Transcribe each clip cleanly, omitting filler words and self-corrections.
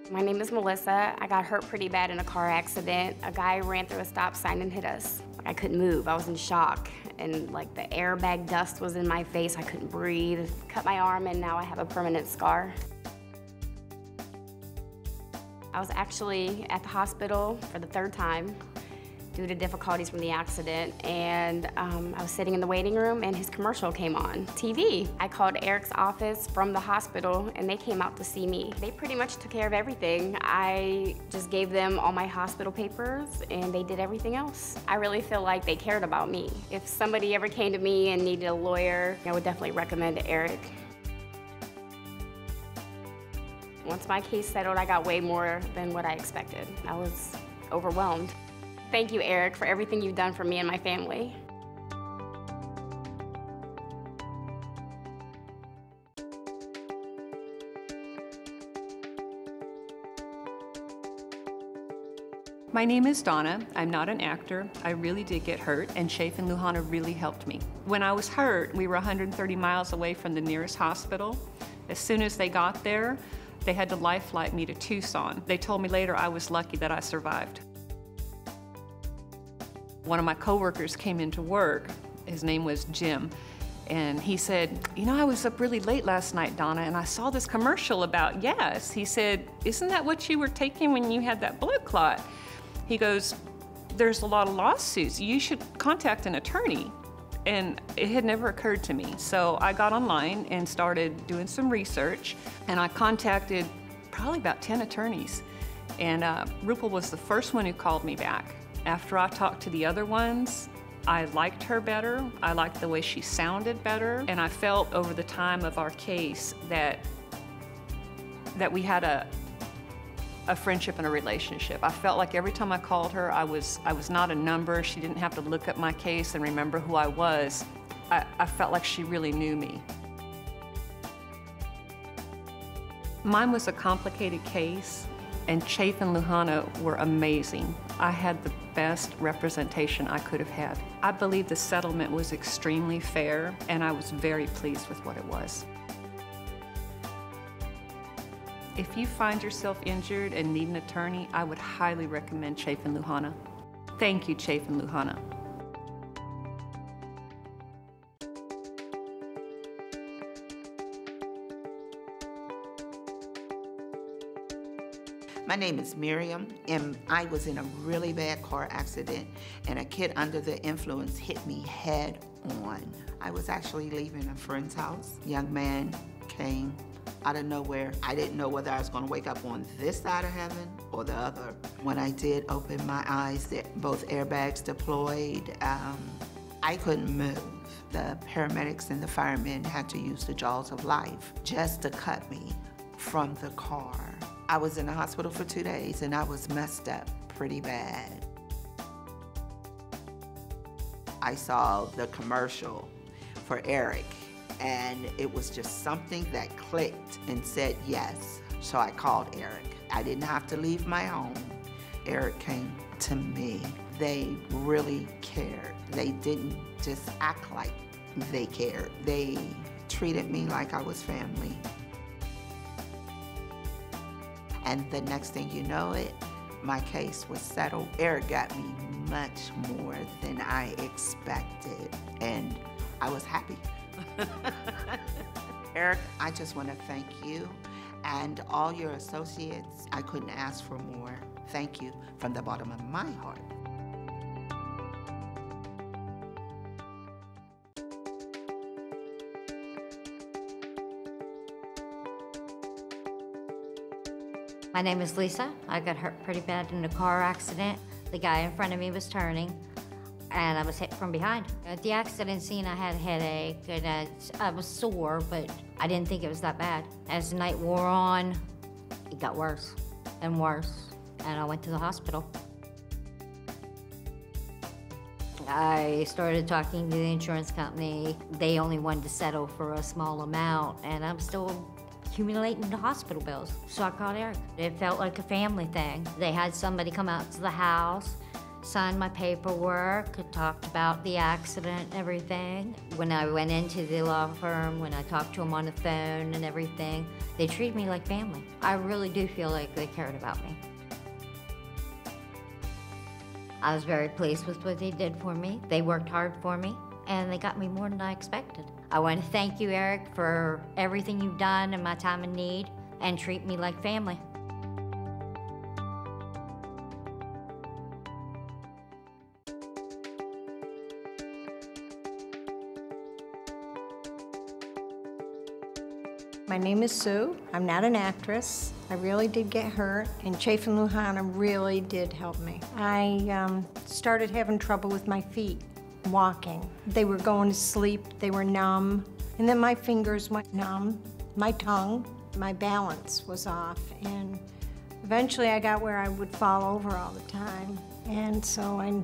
My name is Melissa. I got hurt pretty bad in a car accident. A guy ran through a stop sign and hit us. I couldn't move. I was in shock. And like the airbag dust was in my face. I couldn't breathe. Cut my arm and now I have a permanent scar. I was actually at the hospital for the 3rd time due to difficulties from the accident, and I was sitting in the waiting room and his commercial came on TV. I called Eric's office from the hospital and they came out to see me. They pretty much took care of everything. I just gave them all my hospital papers and they did everything else. I really feel like they cared about me. If somebody ever came to me and needed a lawyer, I would definitely recommend Eric. Once my case settled, I got way more than what I expected. I was overwhelmed. Thank you, Eric, for everything you've done for me and my family. My name is Donna. I'm not an actor. I really did get hurt, and Chaffin Luhana really helped me. When I was hurt, we were 130 miles away from the nearest hospital. As soon as they got there, they had to life flight me to Tucson. They told me later I was lucky that I survived. One of my coworkers came into work. His name was Jim. And he said, you know, I was up really late last night, Donna, and I saw this commercial about yes. He said, isn't that what you were taking when you had that blood clot? He goes, there's a lot of lawsuits. You should contact an attorney. And it had never occurred to me. So I got online and started doing some research, and I contacted probably about 10 attorneys. And Rupal was the first one who called me back. After I talked to the other ones, I liked her better. I liked the way she sounded better. And I felt over the time of our case that we had a friendship and a relationship. I felt like every time I called her, I was not a number. She didn't have to look at my case and remember who I was. I felt like she really knew me. Mine was a complicated case, and Chaffin Luhana were amazing. I had the best representation I could have had. I believe the settlement was extremely fair, and I was very pleased with what it was. If you find yourself injured and need an attorney, I would highly recommend Chaffin Luhana. Thank you, Chaffin Luhana. My name is Miriam, and I was in a really bad car accident, and a kid under the influence hit me head on. I was actually leaving a friend's house. Young man came out of nowhere. I didn't know whether I was going to wake up on this side of heaven or the other. When I did open my eyes, both airbags deployed. I couldn't move. The paramedics and the firemen had to use the jaws of life just to cut me from the car. I was in the hospital for 2 days, and I was messed up pretty bad. I saw the commercial for Eric, and it was just something that clicked and said yes. So I called Eric. I didn't have to leave my home. Eric came to me. They really cared. They didn't just act like they cared. They treated me like I was family. And the next thing you know my case was settled. Eric got me much more than I expected, and I was happy. Eric, I just want to thank you and all your associates. I couldn't ask for more. Thank you from the bottom of my heart. My name is Lisa. I got hurt pretty bad in a car accident. The guy in front of me was turning, and I was hit from behind. At the accident scene, I had a headache, and I was sore, but I didn't think it was that bad. As the night wore on, it got worse and worse, and I went to the hospital. I started talking to the insurance company. They only wanted to settle for a small amount, and I'm still accumulating the hospital bills. So I called Eric. It felt like a family thing. They had somebody come out to the house signed my paperwork, talked about the accident and everything. When I went into the law firm, when I talked to them on the phone and everything, they treated me like family. I really do feel like they cared about me. I was very pleased with what they did for me. They worked hard for me, and they got me more than I expected. I want to thank you, Eric, for everything you've done in my time of need and treat me like family. My name is Sue. I'm not an actress. I really did get hurt, and Chaffin Luhana really did help me. I started having trouble with my feet, walking. They were going to sleep, they were numb, and then my fingers went numb, my tongue, my balance was off, and eventually I got where I would fall over all the time, and so I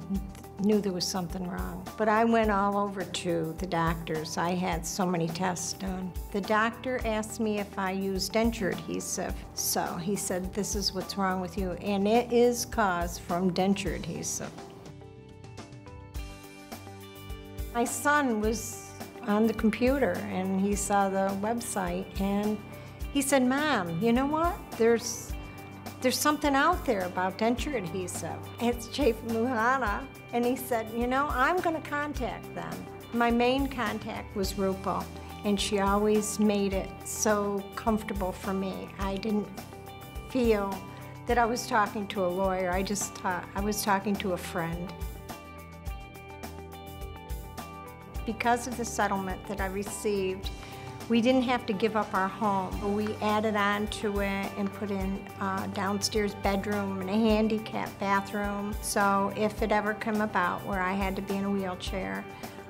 knew there was something wrong. But I went all over to the doctors. I had so many tests done. The doctor asked me if I used denture adhesive. So he said, this is what's wrong with you, and it is caused from denture adhesive. My son was on the computer and he saw the website and he said, Mom, you know what? There's something out there about denture adhesive. It's Chaffin Luhana. And he said, you know, I'm gonna contact them. My main contact was Rupal, and she always made it so comfortable for me. I didn't feel that I was talking to a lawyer. I just thought I was talking to a friend. Because of the settlement that I received, we didn't have to give up our home. We added on to it and put in a downstairs bedroom and a handicap bathroom. So if it ever came about where I had to be in a wheelchair,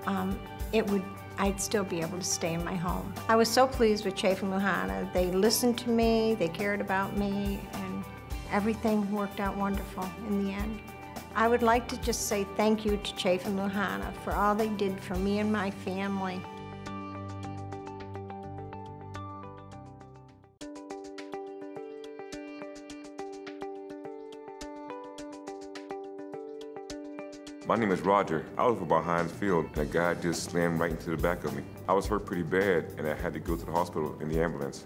I'd still be able to stay in my home. I was so pleased with Chaffin Luhana. They listened to me, they cared about me, and everything worked out wonderful in the end. I would like to just say thank you to Chaffin Luhana for all they did for me and my family. My name is Roger. I was behind the field and a guy just slammed right into the back of me. I was hurt pretty bad and I had to go to the hospital in the ambulance.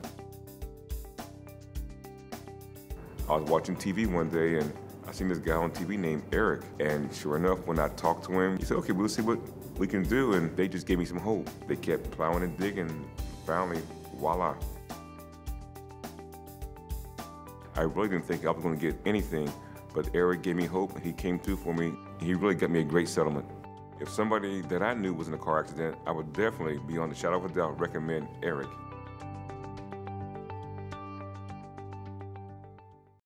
I was watching TV one day and I seen this guy on TV named Eric, and sure enough, when I talked to him, he said, okay, we'll see what we can do, and they just gave me some hope. They kept plowing and digging, finally, voila. I really didn't think I was going to get anything, but Eric gave me hope, and he came through for me. He really got me a great settlement. If somebody that I knew was in a car accident, I would definitely, beyond a shadow of a doubt, recommend Eric.